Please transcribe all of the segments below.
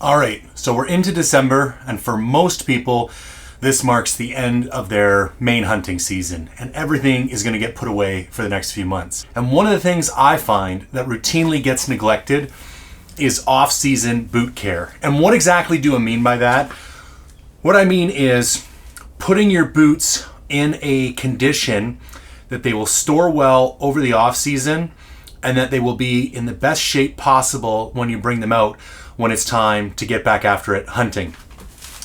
All right, so we're into December, and for most people, this marks the end of their main hunting season, and everything is going to get put away for the next few months. And one of the things I find that routinely gets neglected is off-season boot care. And what exactly do I mean by that? What I mean is putting your boots in a condition that they will store well over the off-season and that they will be in the best shape possible when you bring them out when it's time to get back after it hunting.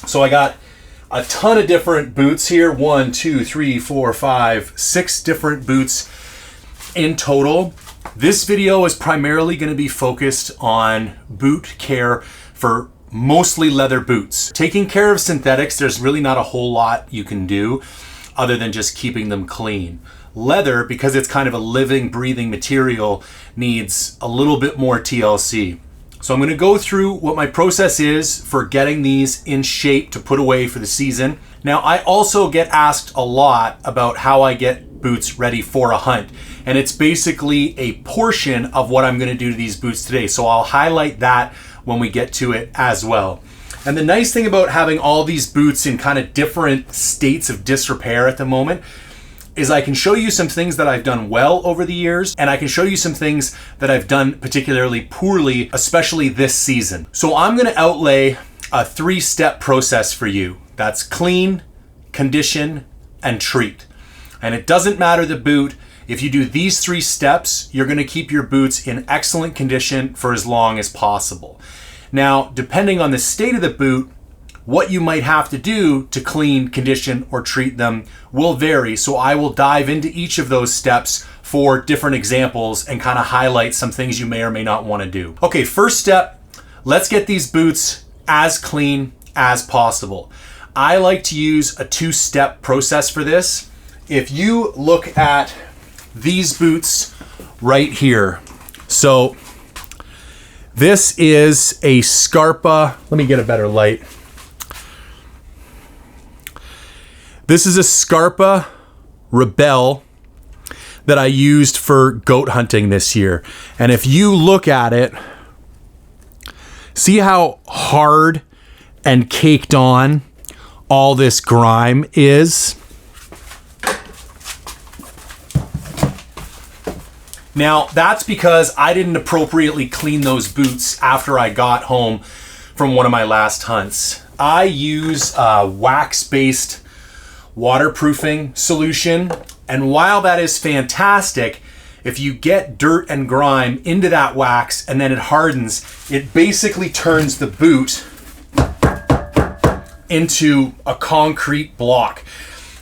So I got a ton of different boots here. 1, 2, 3, 4, 5, 6 different boots in total. This video is primarily going to be focused on boot care for mostly leather boots. Taking care of synthetics, there's really not a whole lot you can do other than just keeping them clean. Leather, because it's kind of a living, breathing material, needs a little bit more TLC. So I'm going to go through what my process is for getting these in shape to put away for the season. Now, I also get asked a lot about how I get boots ready for a hunt. And it's basically a portion of what I'm going to do to these boots today. So I'll highlight that when we get to it as well. And the nice thing about having all these boots in kind of different states of disrepair at the moment is I can show you some things that I've done well over the years, and I can show you some things that I've done particularly poorly, especially this season. So I'm going to outlay a 3-step process for you. That's clean, condition, and treat. And it doesn't matter the boot. If you do these 3 steps, you're going to keep your boots in excellent condition for as long as possible. Now, depending on the state of the boot, what you might have to do to clean, condition, or treat them will vary. So I will dive into each of those steps for different examples and kind of highlight some things you may or may not want to do. Okay, first step, let's get these boots as clean as possible. I like to use a 2-step process for this. If you look at these boots right here, so this is a Scarpa, let me get a better light. This is a Scarpa Rebel that I used for goat hunting this year. And if you look at it, see how hard and caked on all this grime is? Now, that's because I didn't appropriately clean those boots after I got home from one of my last hunts. I use a wax-based waterproofing solution, and while that is fantastic, if you get dirt and grime into that wax and then it hardens, it basically turns the boot into a concrete block.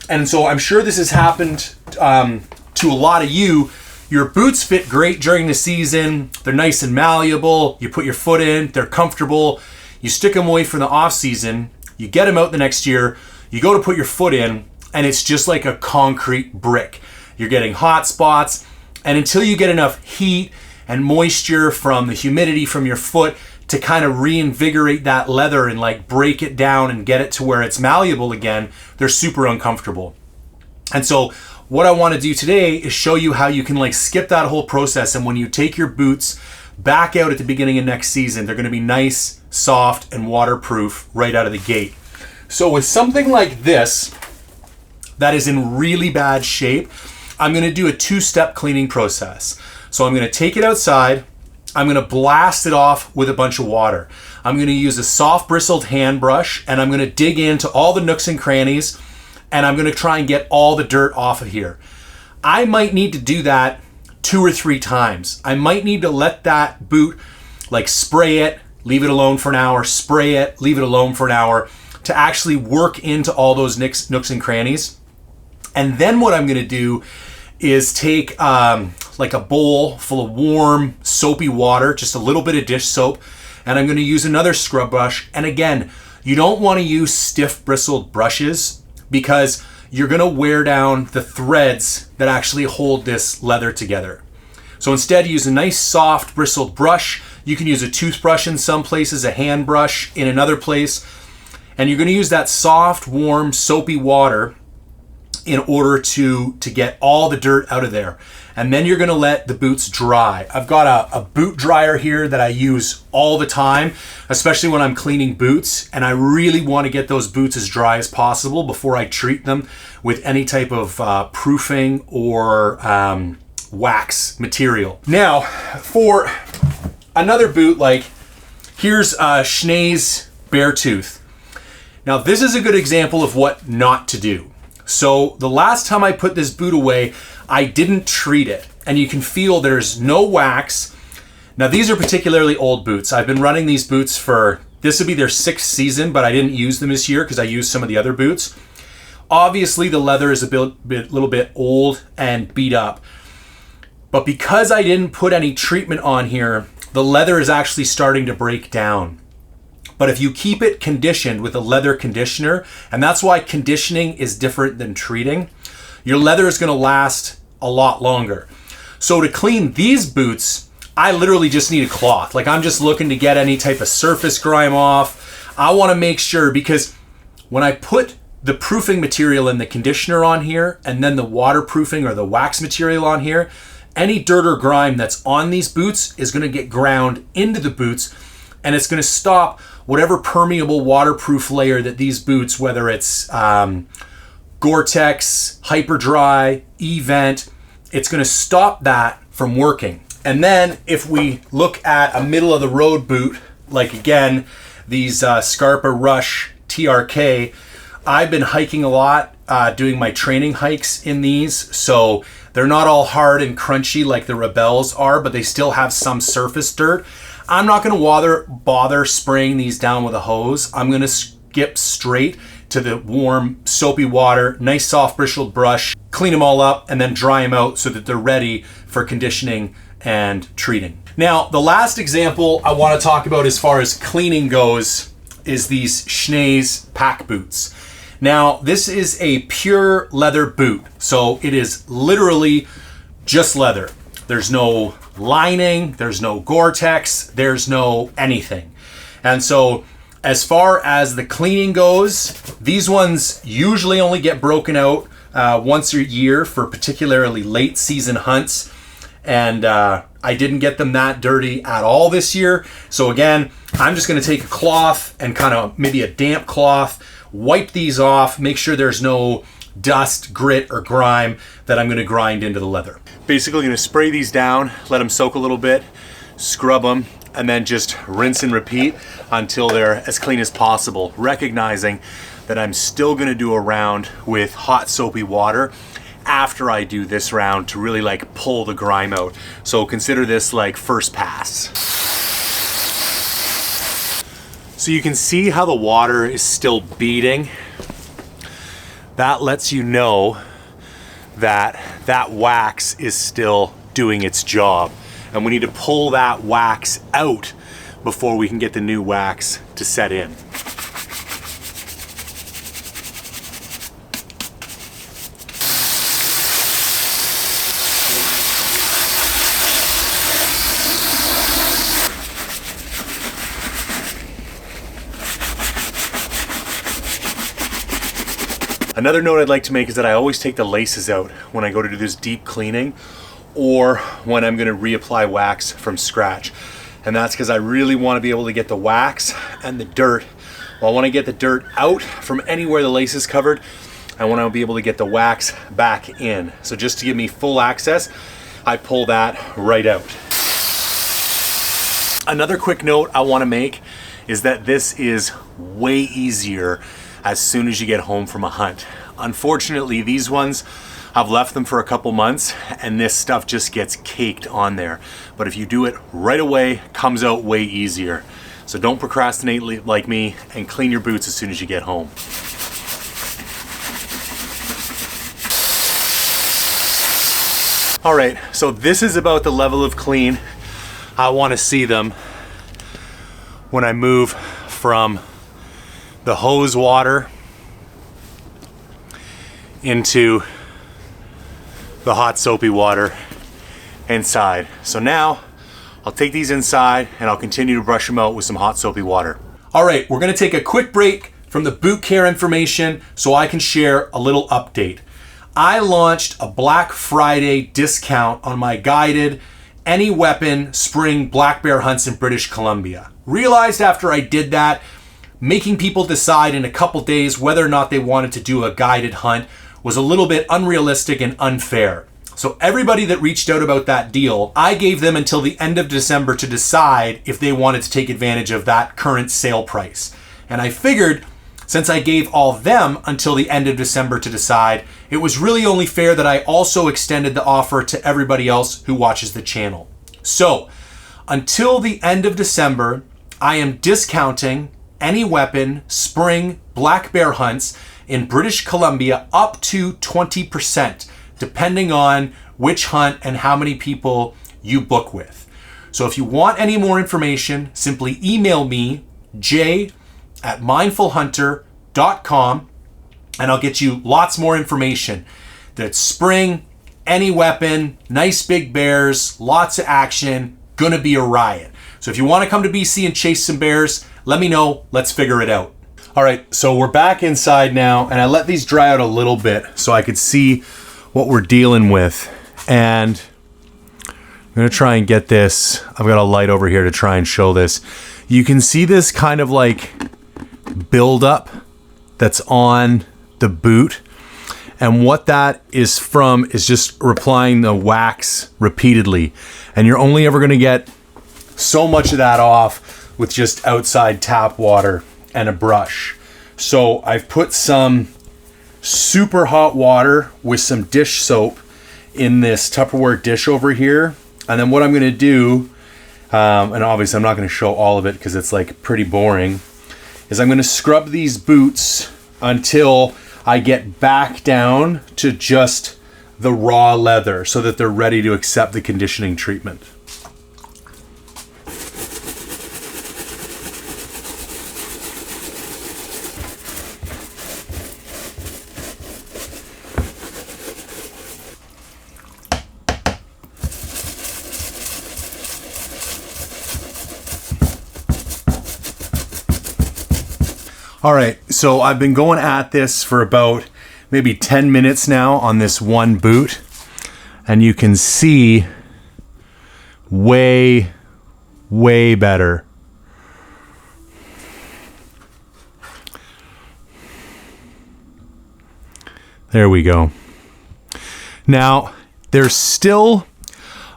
And so I'm sure this has happened to a lot of you. Your boots fit great during the season, they're nice and malleable, you put your foot in, they're comfortable, you stick them away for the off season, you get them out the next year, you go to put your foot in, and it's just like a concrete brick. You're getting hot spots, and until you get enough heat and moisture from the humidity from your foot to kind of reinvigorate that leather and like break it down and get it to where it's malleable again, they're super uncomfortable. And so what I want to do today is show you how you can like skip that whole process, and when you take your boots back out at the beginning of next season, they're going to be nice, soft, and waterproof right out of the gate. So with something like this that is in really bad shape, I'm going to do a 2-step cleaning process. So I'm going to take it outside, I'm going to blast it off with a bunch of water. I'm going to use a soft bristled hand brush, and I'm going to dig into all the nooks and crannies, and I'm going to try and get all the dirt off of here. I might need to do that 2 or 3 times. I might need to let that boot like spray it, leave it alone for an hour, spray it, leave it alone for an hour to actually work into all those nooks and crannies. And then what I'm going to do is take like a bowl full of warm, soapy water, just a little bit of dish soap, and I'm going to use another scrub brush. And again, you don't want to use stiff bristled brushes because you're going to wear down the threads that actually hold this leather together. So instead, use a nice soft bristled brush. You can use a toothbrush in some places, a hand brush in another place, and you're going to use that soft, warm, soapy water in order to get all the dirt out of there. And then you're gonna let the boots dry. I've got a boot dryer here that I use all the time, especially when I'm cleaning boots, and I really wanna get those boots as dry as possible before I treat them with any type of proofing or wax material. Now, for another boot, like here's Schnee's Beartooth. Now this is a good example of what not to do. So the last time I put this boot away, I didn't treat it, and you can feel there's no wax. Now these are particularly old boots. I've been running these boots for, this would be their 6th season, but I didn't use them this year because I used some of the other boots. Obviously the leather is a little bit old and beat up, but because I didn't put any treatment on here, the leather is actually starting to break down. But if you keep it conditioned with a leather conditioner, and that's why conditioning is different than treating, your leather is gonna last a lot longer. So to clean these boots, I literally just need a cloth. Like I'm just looking to get any type of surface grime off. I wanna make sure, because when I put the proofing material and the conditioner on here, and then the waterproofing or the wax material on here, any dirt or grime that's on these boots is gonna get ground into the boots, and it's gonna stop whatever permeable waterproof layer that these boots, whether it's Gore-Tex, Hyperdry, E-Vent, it's gonna stop that from working. And then if we look at a middle of the road boot, like again, these Scarpa Rush TRK, I've been hiking a lot, doing my training hikes in these, so they're not all hard and crunchy like the Rebels are, but they still have some surface dirt. I'm not gonna bother spraying these down with a hose. I'm gonna skip straight to the warm, soapy water, nice soft bristled brush, clean them all up, and then dry them out so that they're ready for conditioning and treating. Now, the last example I wanna talk about as far as cleaning goes is these Schnee's pack boots. Now, this is a pure leather boot, so it is literally just leather. There's no lining, there's no Gore-Tex, there's no anything. And so as far as the cleaning goes, these ones usually only get broken out once a year for particularly late season hunts. And I didn't get them that dirty at all this year. So again, I'm just gonna take a cloth and kind of maybe a damp cloth, wipe these off, make sure there's no dust, grit, or grime that I'm gonna grind into the leather. Basically gonna spray these down, let them soak a little bit, scrub them, and then just rinse and repeat until they're as clean as possible, recognizing that I'm still gonna do a round with hot soapy water after I do this round to really like pull the grime out. So consider this like first pass. So you can see how the water is still beading. That lets you know that that wax is still doing its job. And we need to pull that wax out before we can get the new wax to set in. Another note I'd like to make is that I always take the laces out when I go to do this deep cleaning or when I'm gonna reapply wax from scratch. And that's because I really want to be able to get the wax and the dirt. Well, I want to get the dirt out from anywhere the lace is covered. I want to be able to get the wax back in. So just to give me full access, I pull that right out. Another quick note I want to make is that this is way easier as soon as you get home from a hunt. Unfortunately, these ones, I've left them for a couple months and this stuff just gets caked on there. But if you do it right away, comes out way easier. So don't procrastinate like me and clean your boots as soon as you get home. All right, so this is about the level of clean I want to see them when I move from the hose water into the hot soapy water inside. So now I'll take these inside and I'll continue to brush them out with some hot soapy water. All right, we're gonna take a quick break from the boot care information so I can share a little update. I launched a Black Friday discount on my guided any weapon spring black bear hunts in British Columbia. Realized after I did that, making people decide in a couple days whether or not they wanted to do a guided hunt was a little bit unrealistic and unfair. So everybody that reached out about that deal, I gave them until the end of December to decide if they wanted to take advantage of that current sale price. And I figured, since I gave all of them until the end of December to decide, it was really only fair that I also extended the offer to everybody else who watches the channel. So, until the end of December, I am discounting any weapon spring black bear hunts in British Columbia up to 20%, depending on which hunt and how many people you book with. So if you want any more information, simply email me, jay@mindfulhunter.com, and I'll get you lots more information. That's spring, any weapon, nice big bears, lots of action, gonna be a riot. So if you want to come to BC and chase some bears, let me know. Let's figure it out. All right, so we're back inside now, and I let these dry out a little bit so I could see what we're dealing with. And I'm gonna try and get this. I've got a light over here to try and show this. You can see this kind of like buildup that's on the boot. And what that is from is just applying the wax repeatedly. And you're only ever gonna get so much of that off with just outside tap water and a brush. So I've put some super hot water with some dish soap in this Tupperware dish over here. And then what I'm going to do, and obviously I'm not going to show all of it because it's like pretty boring, is I'm going to scrub these boots until I get back down to just the raw leather so that they're ready to accept the conditioning treatment. All right, so I've been going at this for about maybe 10 minutes now on this one boot, and you can see way better. There we go. Now, there's still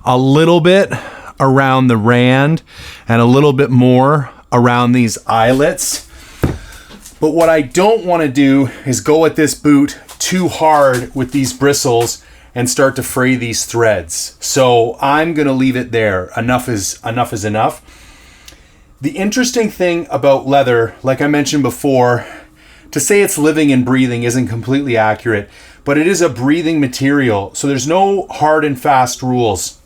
a little bit around the rand and a little bit more around these eyelets. But what I don't want to do is go at this boot too hard with these bristles and start to fray these threads. So I'm going to leave it there. Enough is enough. The interesting thing about leather, like I mentioned before, to say it's living and breathing isn't completely accurate, but it is a breathing material. So there's no hard and fast rules.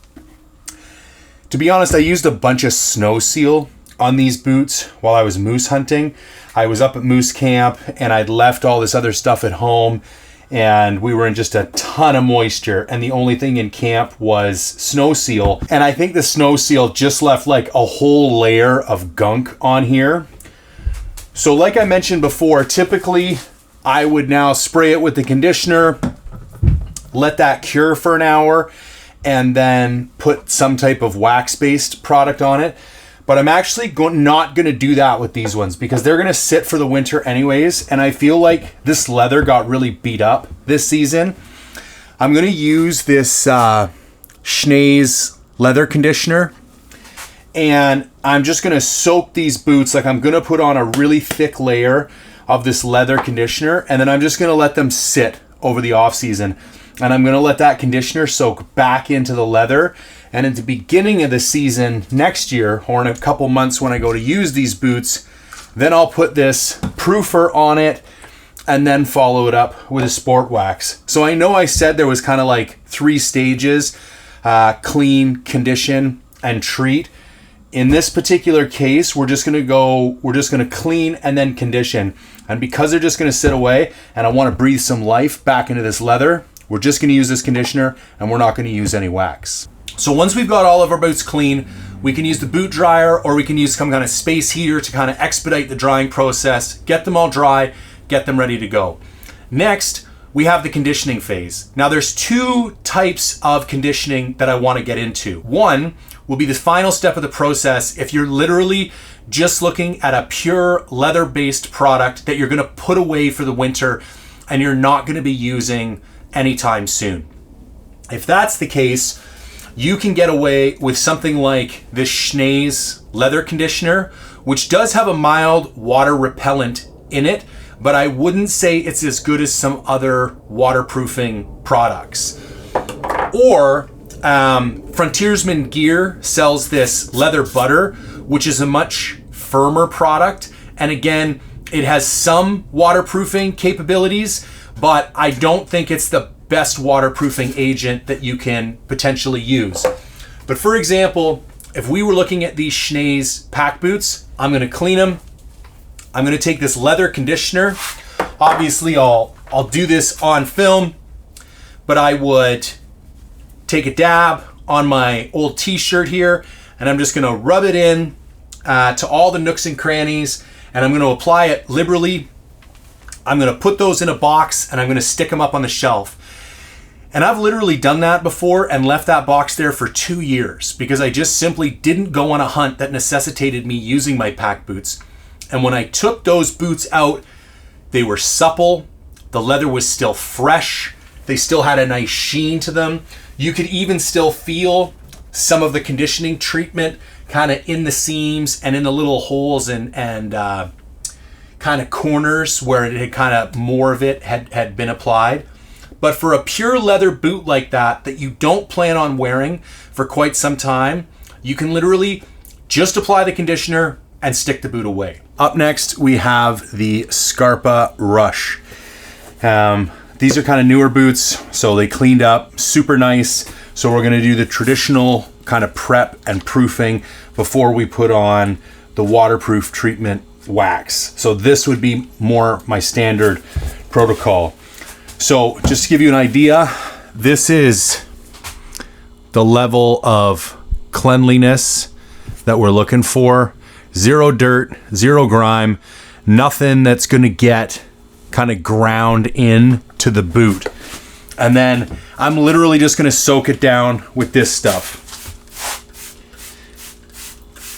To be honest, I used a bunch of snow seal on these boots while I was moose hunting. I was up at moose camp and I'd left all this other stuff at home, and we were in just a ton of moisture, and the only thing in camp was snow seal. And I think the snow seal just left like a whole layer of gunk on here. So like I mentioned before, typically I would now spray it with the conditioner, let that cure for an hour, and then put some type of wax-based product on it. But I'm actually not going to do that with these ones because they're going to sit for the winter anyways. And I feel like this leather got really beat up this season. I'm going to use this Schnee's leather conditioner. And I'm just going to soak these boots. Like I'm going to put on a really thick layer of this leather conditioner. And then I'm just going to let them sit over the off season. And I'm going to let that conditioner soak back into the leather. And at the beginning of the season next year, or in a couple months when I go to use these boots, then I'll put this proofer on it and then follow it up with a sport wax. So I know I said there was kind of like 3 stages, clean, condition, and treat. In this particular case, we're just gonna clean and then condition. And because they're just gonna sit away and I wanna breathe some life back into this leather, we're just gonna use this conditioner and we're not gonna use any wax. So once we've got all of our boots clean, we can use the boot dryer or we can use some kind of space heater to kind of expedite the drying process, get them all dry, get them ready to go. Next, we have the conditioning phase. Now there's two types of conditioning that I want to get into. One will be the final step of the process if you're literally just looking at a pure leather-based product that you're going to put away for the winter and you're not going to be using anytime soon. If that's the case, you can get away with something like this Schnee's leather conditioner, which does have a mild water repellent in it, but I wouldn't say it's as good as some other waterproofing products. Or Frontiersman Gear sells this leather butter, which is a much firmer product. And again, it has some waterproofing capabilities, but I don't think it's the best waterproofing agent that you can potentially use. But for example, if we were looking at these Schnee's pack boots, I'm going to clean them. I'm going to take this leather conditioner. Obviously, I'll do this on film, but I would take a dab on my old t-shirt here, and I'm just going to rub it in to all the nooks and crannies, and I'm going to apply it liberally. I'm going to put those in a box, and I'm going to stick them up on the shelf. And I've literally done that before and left that box there for 2 years because I just simply didn't go on a hunt that necessitated me using my pack boots. And when I took those boots out, they were supple. The leather was still fresh. They still had a nice sheen to them. You could even still feel some of the conditioning treatment kind of in the seams and in the little holes and kind of corners where it had kind of more of it had been applied. But for a pure leather boot like that you don't plan on wearing for quite some time, you can literally just apply the conditioner and stick the boot away. Up next, we have the Scarpa Rush. These are kind of newer boots, so they cleaned up, super nice. So we're gonna do the traditional kind of prep and proofing before we put on the waterproof treatment wax. So this would be more my standard protocol. So just to give you an idea, this is the level of cleanliness that we're looking for. Zero dirt, zero grime, nothing that's going to get kind of ground in to the boot. And then I'm literally just going to soak it down with this stuff.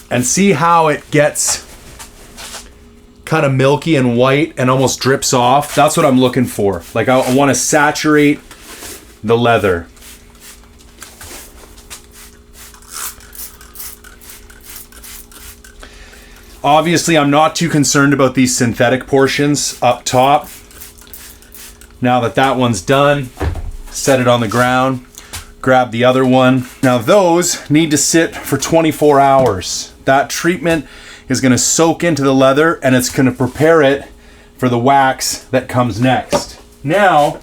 And see how it gets kind of milky and white and almost drips off? That's what I'm looking for. Like I want to saturate the leather. Obviously, I'm not too concerned about these synthetic portions up top. Now that one's done, set it on the ground, grab the other one. Now those need to sit for 24 hours. That treatment is going to soak into the leather and it's going to prepare it for the wax that comes next. Now,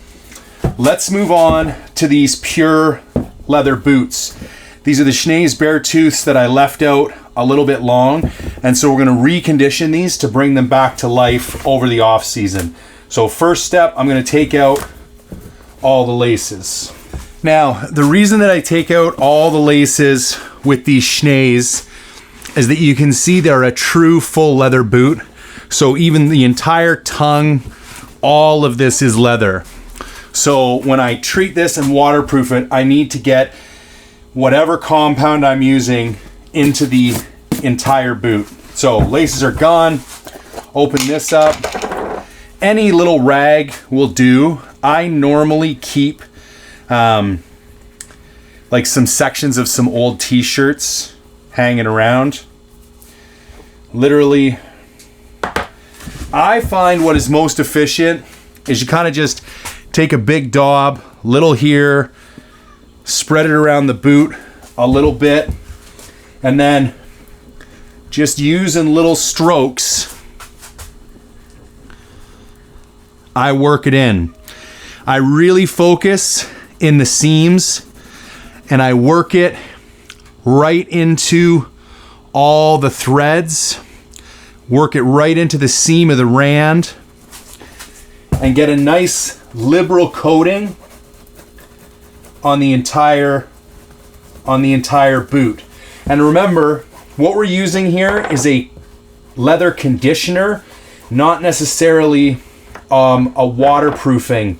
let's move on to these pure leather boots. These are the Schnee's Beartooths that I left out a little bit long, and so we're going to recondition these to bring them back to life over the off season. So first step, I'm going to take out all the laces. Now, the reason that I take out all the laces with these Schnee's is that you can see they're a true full leather boot. So even the entire tongue, all of this is leather. So when I treat this and waterproof it, I need to get whatever compound I'm using into the entire boot. So laces are gone. Open this up. Any little rag will do. I normally keep like some sections of some old t-shirts hanging around. Literally, I find what is most efficient is you kind of just take a big daub, little here, spread it around the boot a little bit, and then just using little strokes, I work it in. I really focus in the seams and I work it right into all the threads, work it right into the seam of the rand, and get a nice liberal coating on the entire boot. And remember, what we're using here is a leather conditioner, not necessarily a waterproofing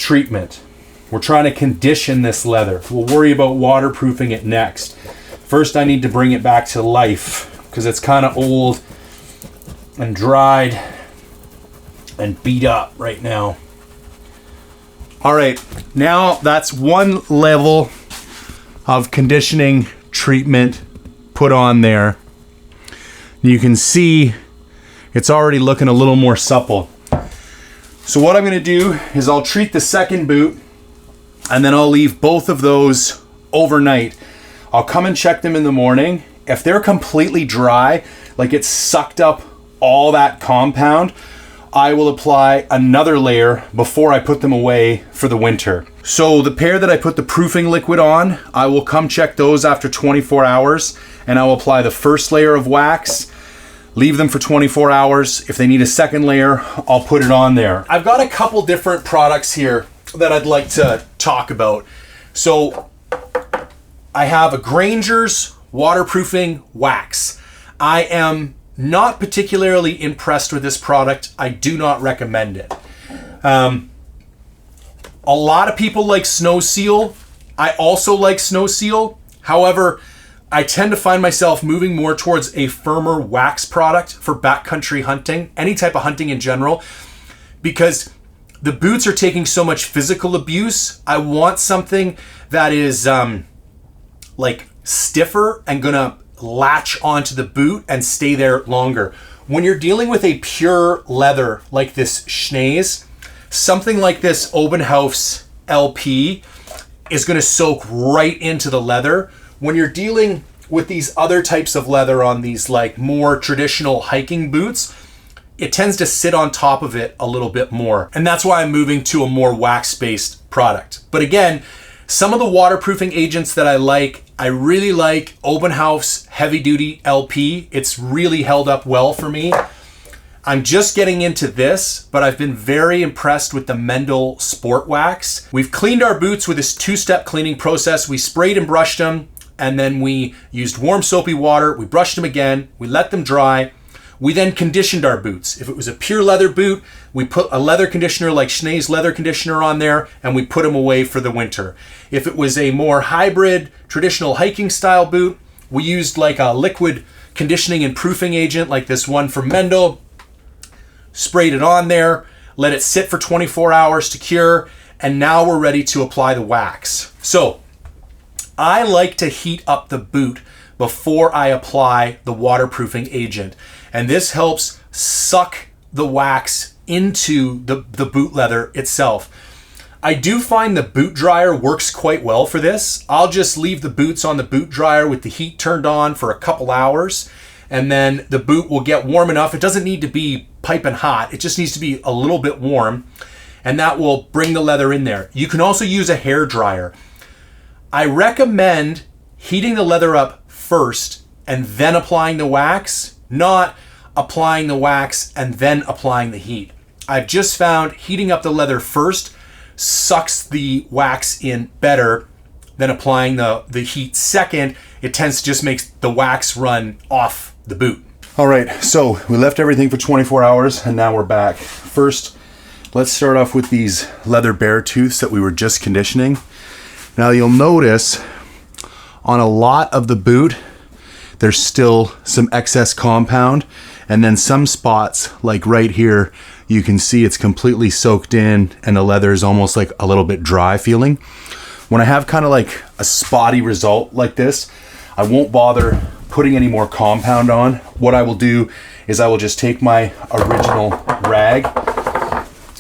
treatment. We're trying to condition this leather. We'll worry about waterproofing it next. First, I need to bring it back to life because it's kind of old and dried and beat up right now. All right, now that's one level of conditioning treatment put on there. You can see it's already looking a little more supple. So what I'm going to do is I'll treat the second boot and then I'll leave both of those overnight. I'll come and check them in the morning. If they're completely dry, like it's sucked up all that compound, I will apply another layer before I put them away for the winter. So the pair that I put the proofing liquid on, I will come check those after 24 hours and I'll apply the first layer of wax, leave them for 24 hours. If they need a second layer, I'll put it on there. I've got a couple different products here that I'd like to talk about. So I have a Granger's waterproofing wax. I am not particularly impressed with this product. I do not recommend it. A lot of people like Snow Seal. I also like Snow Seal. However, I tend to find myself moving more towards a firmer wax product for backcountry hunting, any type of hunting in general, because the boots are taking so much physical abuse. I want something that is like stiffer and gonna latch onto the boot and stay there longer. When you're dealing with a pure leather like this Schnees, something like this Obenhaus LP is gonna soak right into the leather. When you're dealing with these other types of leather on these like more traditional hiking boots, it tends to sit on top of it a little bit more. And that's why I'm moving to a more wax-based product. But again, some of the waterproofing agents that I really like Obenhaus Heavy Duty LP. It's really held up well for me. I'm just getting into this, but I've been very impressed with the Mendel Sport Wax. We've cleaned our boots with this two-step cleaning process. We sprayed and brushed them, and then we used warm soapy water. We brushed them again. We let them dry. We then conditioned our boots. If it was a pure leather boot, we put a leather conditioner like Schnee's leather conditioner on there and we put them away for the winter. If it was a more hybrid, traditional hiking style boot, we used like a liquid conditioning and proofing agent like this one from Mendel, sprayed it on there, let it sit for 24 hours to cure, and now we're ready to apply the wax. So I like to heat up the boot before I apply the waterproofing agent. And this helps suck the wax into the boot leather itself. I do find the boot dryer works quite well for this. I'll just leave the boots on the boot dryer with the heat turned on for a couple hours, and then the boot will get warm enough. It doesn't need to be piping hot. It just needs to be a little bit warm, and that will bring the leather in there. You can also use a hair dryer. I recommend heating the leather up first and then applying the wax, not applying the wax and then applying the heat. I've just found heating up the leather first sucks the wax in better than applying the heat second. It tends to just make the wax run off the boot. All right, so we left everything for 24 hours and now we're back. First, let's start off with these leather bear tooths that we were just conditioning. Now you'll notice on a lot of the boot, there's still some excess compound, and then some spots like right here, you can see it's completely soaked in and the leather is almost like a little bit dry feeling. When I have kind of like a spotty result like this, I won't bother putting any more compound on. What I will do is I will just take my original rag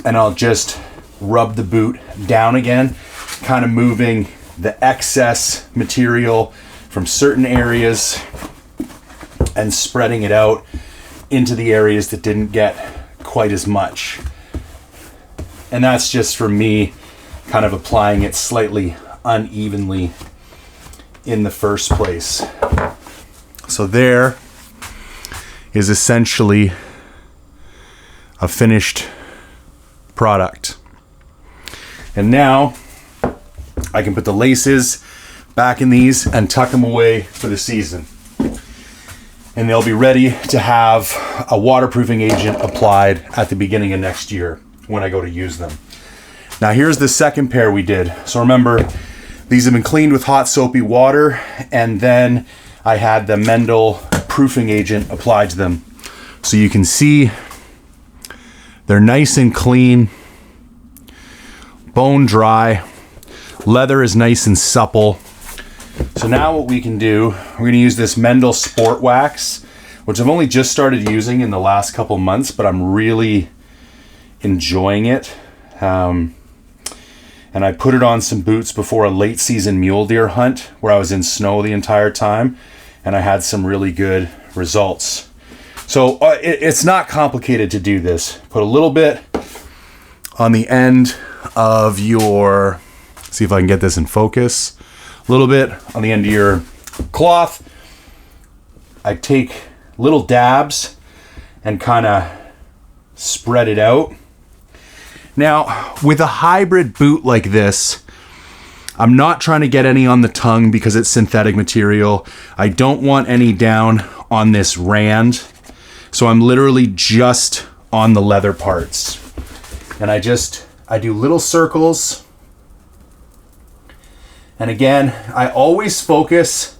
and I'll just rub the boot down again, kind of moving the excess material from certain areas and spreading it out into the areas that didn't get quite as much. And that's just for me kind of applying it slightly unevenly in the first place. So there is essentially a finished product. And now I can put the laces back in these and tuck them away for the season. And they'll be ready to have a waterproofing agent applied at the beginning of next year when I go to use them. Now here's the second pair we did. So remember, these have been cleaned with hot soapy water, and then I had the Mendel proofing agent applied to them. So you can see they're nice and clean, bone dry, leather is nice and supple. So now what we can do, we're going to use this Mendel Sport Wax, which I've only just started using in the last couple months, but I'm really enjoying it. And I put it on some boots before a late season mule deer hunt where I was in snow the entire time, and I had some really good results. So it's not complicated to do this. Put a little bit on the end of your, see if I can get this in focus, a little bit on the end of your cloth. I take little dabs and kind of spread it out. Now, with a hybrid boot like this, I'm not trying to get any on the tongue because it's synthetic material. I don't want any down on this rand. So I'm literally just on the leather parts. And I do little circles. And again, I always focus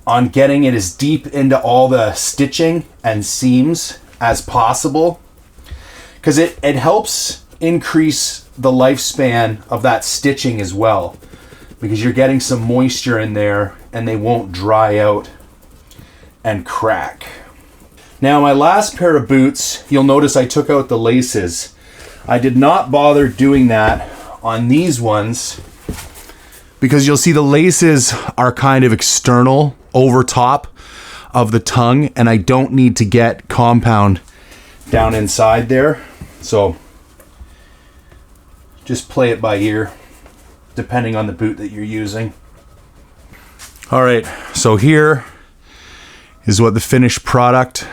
on getting it as deep into all the stitching and seams as possible, because it helps increase the lifespan of that stitching as well, because you're getting some moisture in there and they won't dry out and crack. Now my last pair of boots, you'll notice I took out the laces. I did not bother doing that on these ones because you'll see the laces are kind of external over top of the tongue, and I don't need to get compound down inside there. So just play it by ear, depending on the boot that you're using. All right, so here is what the finished product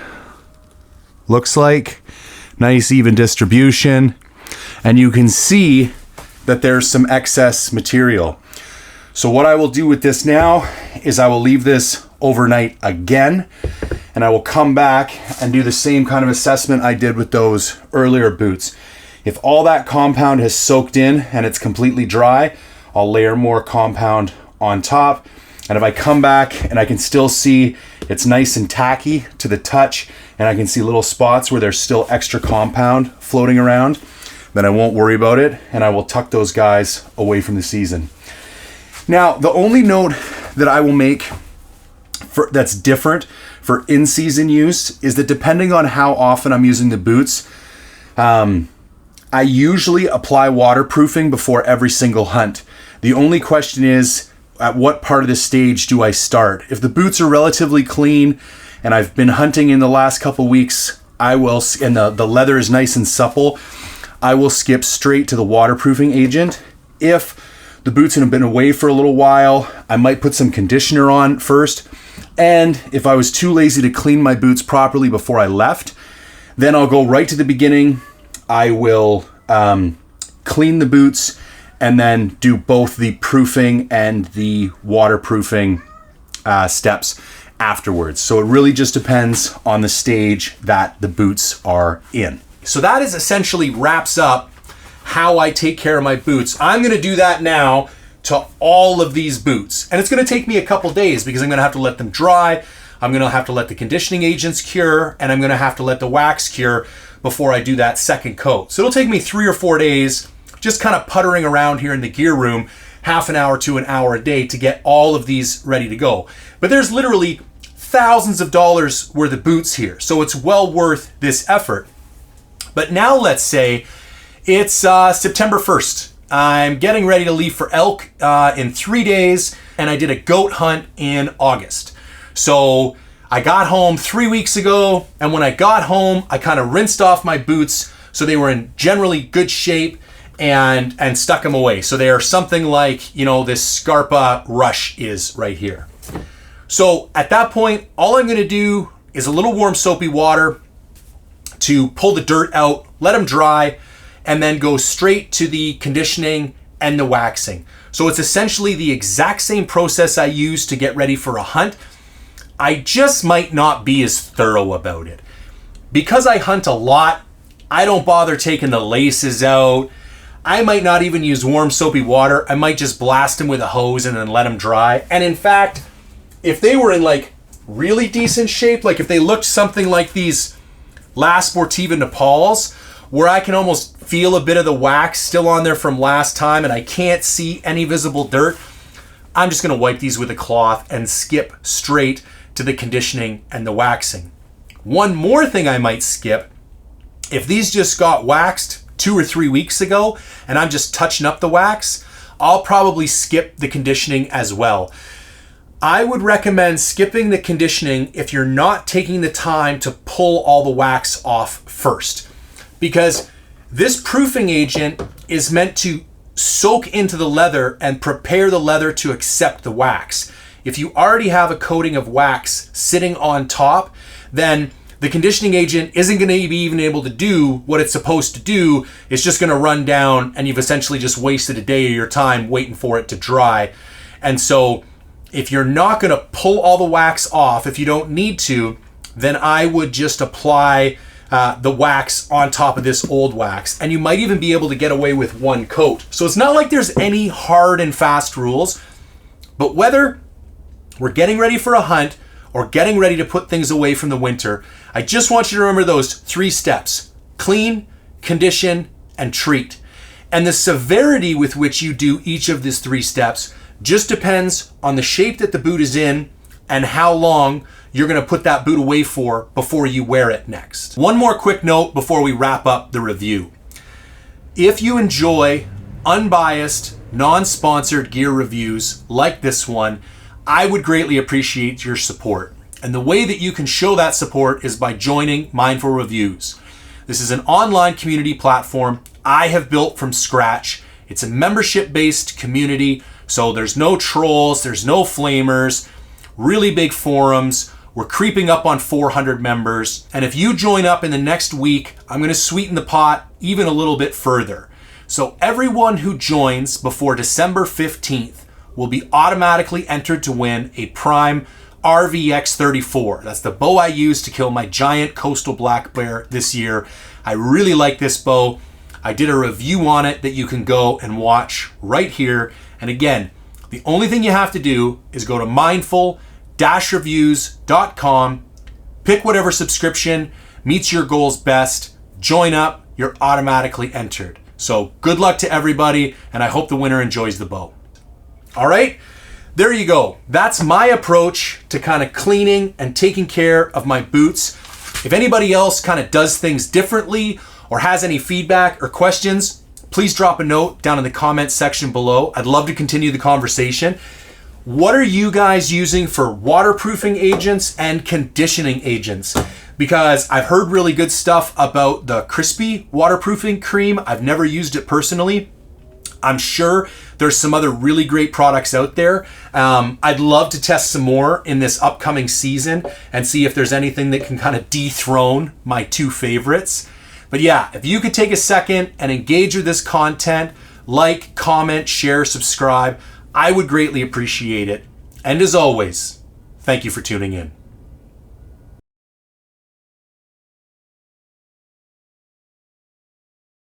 looks like. Nice even distribution. And you can see that there's some excess material. So what I will do with this now is I will leave this overnight again, and I will come back and do the same kind of assessment I did with those earlier boots. If all that compound has soaked in and it's completely dry, I'll layer more compound on top. And if I come back and I can still see it's nice and tacky to the touch, and I can see little spots where there's still extra compound floating around, then I won't worry about it, and I will tuck those guys away from the season. Now, the only note that I will make that's different for in-season use is that depending on how often I'm using the boots, I usually apply waterproofing before every single hunt. The only question is, at what part of the stage do I start? If the boots are relatively clean and I've been hunting in the last couple weeks, I will, and the leather is nice and supple, I will skip straight to the waterproofing agent. If the boots have been away for a little while, I might put some conditioner on first. And if I was too lazy to clean my boots properly before I left, then I'll go right to the beginning. I will clean the boots and then do both the proofing and the waterproofing steps afterwards. So it really just depends on the stage that the boots are in. So that is essentially wraps up how I take care of my boots. I'm going to do that now to all of these boots. And it's going to take me a couple days because I'm going to have to let them dry. I'm going to have to let the conditioning agents cure, and I'm going to have to let the wax cure before I do that second coat. So it'll take me 3 or 4 days just kind of puttering around here in the gear room, half an hour to an hour a day to get all of these ready to go. But there's literally thousands of dollars worth of boots here, so it's well worth this effort. But now let's say it's September 1st. I'm getting ready to leave for elk in 3 days, and I did a goat hunt in August. So I got home 3 weeks ago, and when I got home, I kind of rinsed off my boots so they were in generally good shape and stuck them away. So they are something like, this Scarpa Rush is right here. So at that point, all I'm going to do is a little warm soapy water to pull the dirt out, let them dry, and then go straight to the conditioning and the waxing. So it's essentially the exact same process I use to get ready for a hunt. I just might not be as thorough about it. Because I hunt a lot, I don't bother taking the laces out. I might not even use warm soapy water. I might just blast them with a hose and then let them dry. And in fact, if they were in like really decent shape, like if they looked something like these La Sportiva Nichols, where I can almost feel a bit of the wax still on there from last time and I can't see any visible dirt, I'm just going to wipe these with a cloth and skip straight to the conditioning and the waxing. One more thing I might skip, if these just got waxed 2 or 3 weeks ago and I'm just touching up the wax, I'll probably skip the conditioning as well. I would recommend skipping the conditioning if you're not taking the time to pull all the wax off first, because this proofing agent is meant to soak into the leather and prepare the leather to accept the wax. If you already have a coating of wax sitting on top, then the conditioning agent isn't going to be even able to do what it's supposed to do. It's just going to run down and you've essentially just wasted a day of your time waiting for it to dry. And so if you're not going to pull all the wax off, if you don't need to, then I would just apply the wax on top of this old wax. And you might even be able to get away with one coat. So it's not like there's any hard and fast rules, but whether we're getting ready for a hunt or getting ready to put things away from the winter, I just want you to remember those 3 steps: clean, condition, and treat. And the severity with which you do each of these 3 steps just depends on the shape that the boot is in and how long you're going to put that boot away for before you wear it next. One more quick note before we wrap up the review. If you enjoy unbiased, non-sponsored gear reviews like this one, I would greatly appreciate your support. And the way that you can show that support is by joining Mindful Reviews. This is an online community platform I have built from scratch. It's a membership-based community, so there's no trolls, there's no flamers, really big forums. We're creeping up on 400 members. And if you join up in the next week, I'm going to sweeten the pot even a little bit further. So everyone who joins before December 15th will be automatically entered to win a Prime RVX34. That's the bow I used to kill my giant coastal black bear this year. I really like this bow. I did a review on it that you can go and watch right here. And again, the only thing you have to do is go to mindful-reviews.com, pick whatever subscription meets your goals best, join up, you're automatically entered. So good luck to everybody, and I hope the winner enjoys the bow. All right, there you go. That's my approach to kind of cleaning and taking care of my boots. If anybody else kind of does things differently or has any feedback or questions, please drop a note down in the comments section below. I'd love to continue the conversation. What are you guys using for waterproofing agents and conditioning agents? Because I've heard really good stuff about the Crispy waterproofing cream. I've never used it personally. I'm sure there's some other really great products out there. I'd love to test some more in this upcoming season and see if there's anything that can kind of dethrone my 2 favorites. But yeah, if you could take a second and engage with this content, like, comment, share, subscribe, I would greatly appreciate it. And as always, thank you for tuning in.